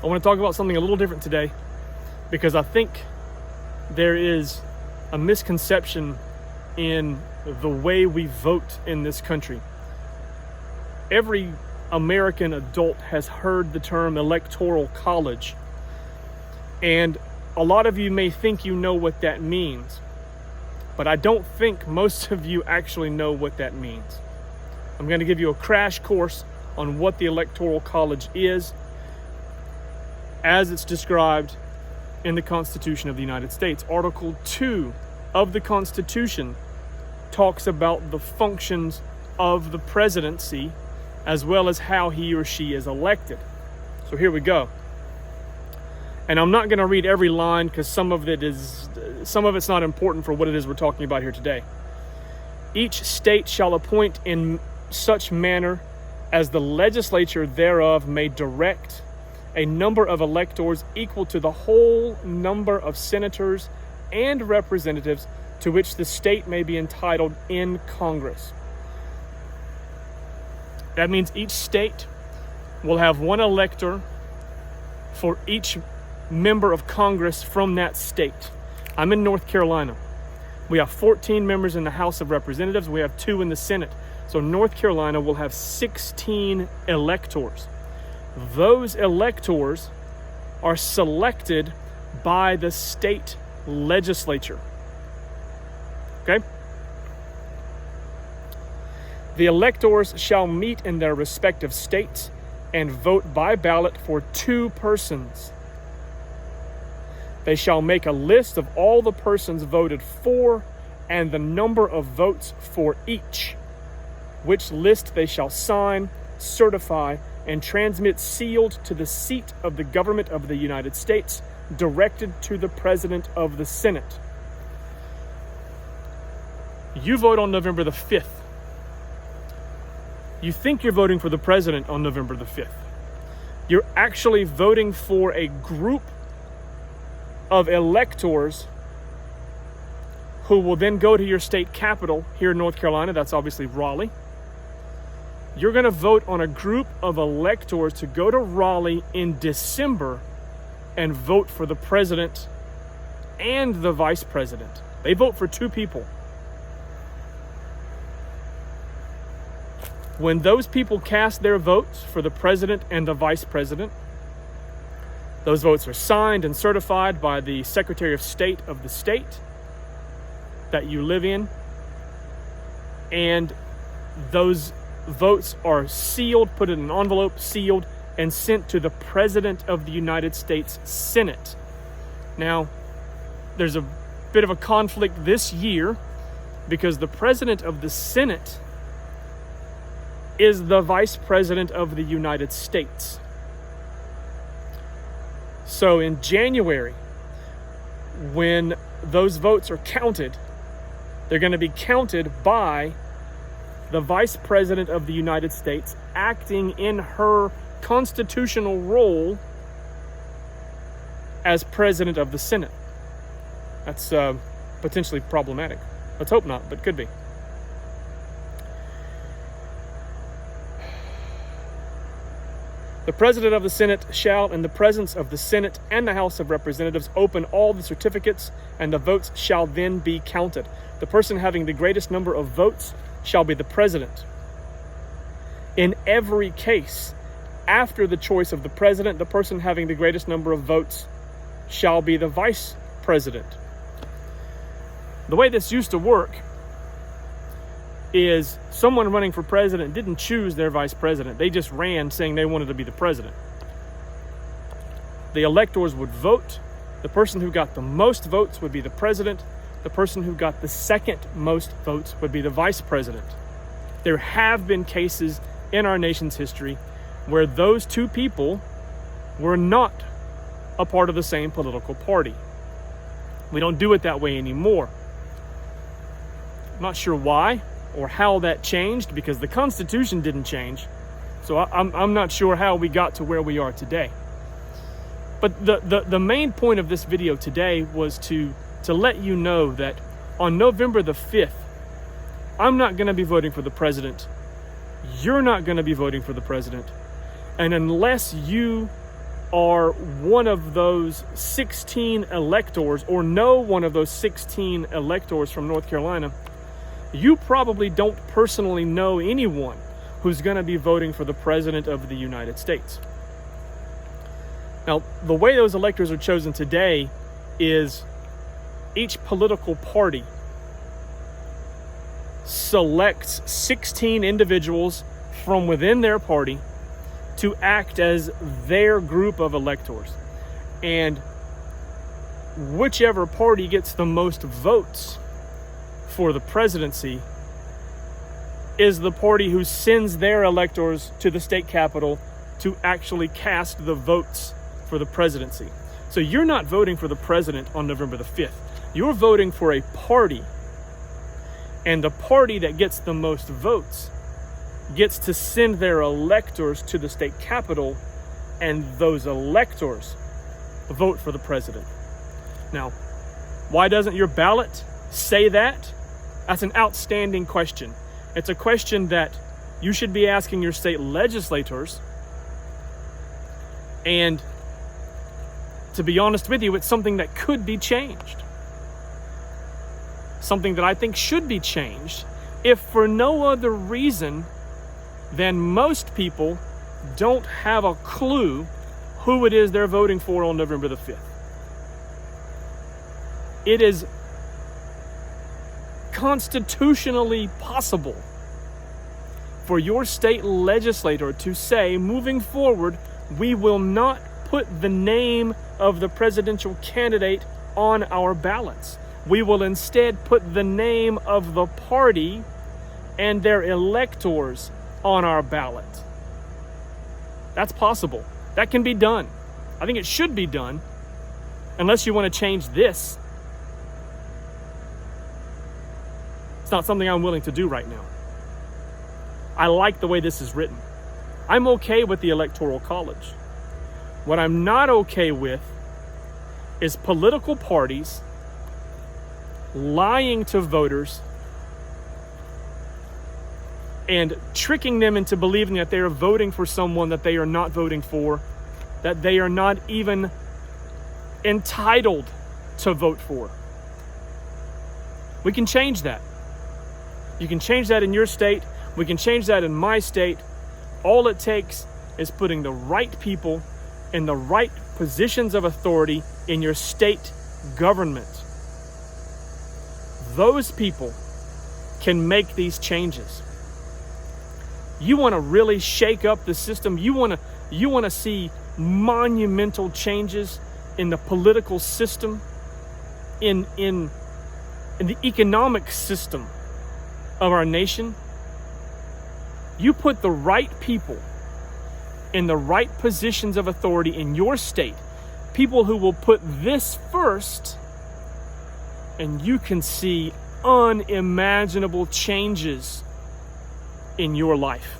I want to talk about something a little different today because I think there is a misconception in the way we vote in this country. Every American adult has heard the term electoral college, and a lot of you may think you know what that means, but I don't think most of you actually know what that means. I'm going to give you a crash course on what the electoral college is as it's described in the Constitution of the United States. Article 2 of the Constitution talks about the functions of the presidency as well as how he or she is elected. So here we go. And I'm not going to read every line because some of it's not important for what it is we're talking about here today. Each state shall appoint in such manner as the legislature thereof may direct a number of electors equal to the whole number of senators and representatives to which the state may be entitled in Congress. That means each state will have one elector for each member of Congress from that state. I'm in North Carolina. We have 14 members in the House of Representatives. We have 2 in the Senate. So North Carolina will have 16 electors. Those electors are selected by the state legislature. Okay? The electors shall meet in their respective states and vote by ballot for 2 persons. They shall make a list of all the persons voted for and the number of votes for each, which list they shall sign, certify, and transmit sealed to the seat of the government of the United States, directed to the President of the Senate. You vote on November the 5th. You think you're voting for the president on November the 5th. You're actually voting for a group of electors who will then go to your state capital here in North Carolina. That's obviously Raleigh. You're going to vote on a group of electors to go to Raleigh in December and vote for the president and the vice president. They vote for 2 people. When those people cast their votes for the president and the vice president, those votes are signed and certified by the Secretary of State of the state that you live in, and those votes are sealed, put in an envelope, sealed, and sent to the President of the United States Senate. Now, there's a bit of a conflict this year because the President of the Senate is the Vice President of the United States. So in January, when those votes are counted, they're going to be counted by the Vice President of the United States acting in her constitutional role as President of the Senate. That's potentially problematic. Let's hope not, but could be. The President of the Senate shall, in the presence of the Senate and the House of Representatives, open all the certificates, and the votes shall then be counted. The person having the greatest number of votes shall be the president. In every case, after the choice of the president, the person having the greatest number of votes shall be the vice president. The way this used to work is someone running for president didn't choose their vice president. They just ran saying they wanted to be the president. The electors would vote. The person who got the most votes would be the president. The person who got the second most votes would be the vice president. There have been cases in our nation's history where those 2 people were not a part of the same political party. We don't do it that way anymore. I'm not sure why or how that changed because the Constitution didn't change. So I'm not sure how we got to where we are today. But the main point of this video today was to let you know that on November the 5th, I'm not going to be voting for the president. You're not going to be voting for the president. And unless you are one of those 16 electors, or know one of those 16 electors from North Carolina, you probably don't personally know anyone who's going to be voting for the President of the United States. Now, the way those electors are chosen today is each political party selects 16 individuals from within their party to act as their group of electors. And whichever party gets the most votes for the presidency is the party who sends their electors to the state capitol to actually cast the votes for the presidency. So you're not voting for the president on November the 5th. You're voting for a party. And the party that gets the most votes gets to send their electors to the state capitol, and those electors vote for the president. Now, why doesn't your ballot say that? That's an outstanding question. It's a question that you should be asking your state legislators. And to be honest with you, it's something that could be changed. Something that I think should be changed, if for no other reason than most people don't have a clue who it is they're voting for on November the 5th. It is constitutionally possible for your state legislator to say, moving forward, we will not put the name of the presidential candidate on our ballots. We will instead put the name of the party and their electors on our ballot. That's possible. That can be done. I think it should be done, unless you want to change this. It's not something I'm willing to do right now. I like the way this is written. I'm okay with the Electoral College. What I'm not okay with is political parties lying to voters and tricking them into believing that they are voting for someone that they are not voting for, that they are not even entitled to vote for. We can change that. You can change that in your state. We can change that in my state. All it takes is putting the right people in the right positions of authority in your state government. Those people can make these changes. You want to really shake up the system. You want to see monumental changes in the political system, in the economic system of our nation. You put the right people in the right positions of authority in your state, people who will put this first, and you can see unimaginable changes in your life.